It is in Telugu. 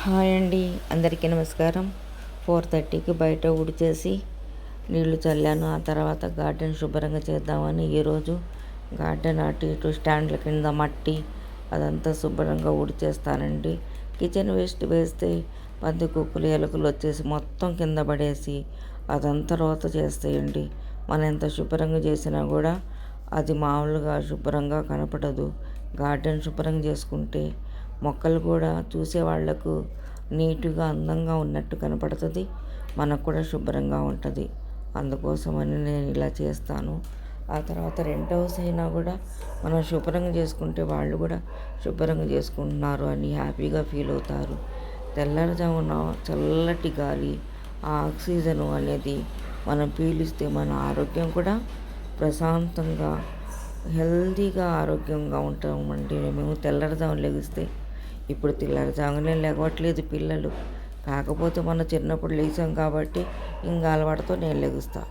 హాయ్ అండి, అందరికీ నమస్కారం. 4:30కి బయట ఊడ్చేసి నీళ్లు చల్లాను. ఆ తర్వాత గార్డెన్ శుభ్రంగా చేద్దామని ఈరోజు గార్డెన్ అటు ఇటు స్టాండ్ల కింద మట్టి అదంతా శుభ్రంగా ఊడ్చేస్తానండి. కిచెన్ వేస్ట్ వేస్తే పందికొక్కులు ఎలుకలు వచ్చేసి మొత్తం కింద పడేసి అదంతా రోత చేస్తాయండి. మనం ఎంత శుభ్రంగా చేసినా కూడా అది మామూలుగా శుభ్రంగా కనపడదు. గార్డెన్ శుభ్రంగా చేసుకుంటే మొక్కలు కూడా చూసే వాళ్లకు నీట్గా అందంగా ఉన్నట్టు కనపడుతుంది. మనకు కూడా శుభ్రంగా ఉంటుంది. అందుకోసమని నేను ఇలా చేస్తాను. ఆ తర్వాత రెంట్ హౌస్ అయినా కూడా మనం శుభ్రంగా చేసుకుంటే వాళ్ళు కూడా శుభ్రంగా చేసుకుంటున్నారు అని హ్యాపీగా ఫీల్ అవుతారు. తెల్లారుజామున చల్లటి గాలి, ఆ ఆక్సిజన్ అనేది మనం పీలిస్తే మన ఆరోగ్యం కూడా ప్రశాంతంగా హెల్తీగా ఆరోగ్యంగా ఉంటామండి. మేము తెల్లారుజామున లెగిస్తే ఇప్పుడు తెల్లారుజామునే లెగవట్లేదు పిల్లలు. కాకపోతే మన చిన్నప్పుడు లేచాం కాబట్టి ఇంకా అలవాటుతో నేను లెగుస్తాను.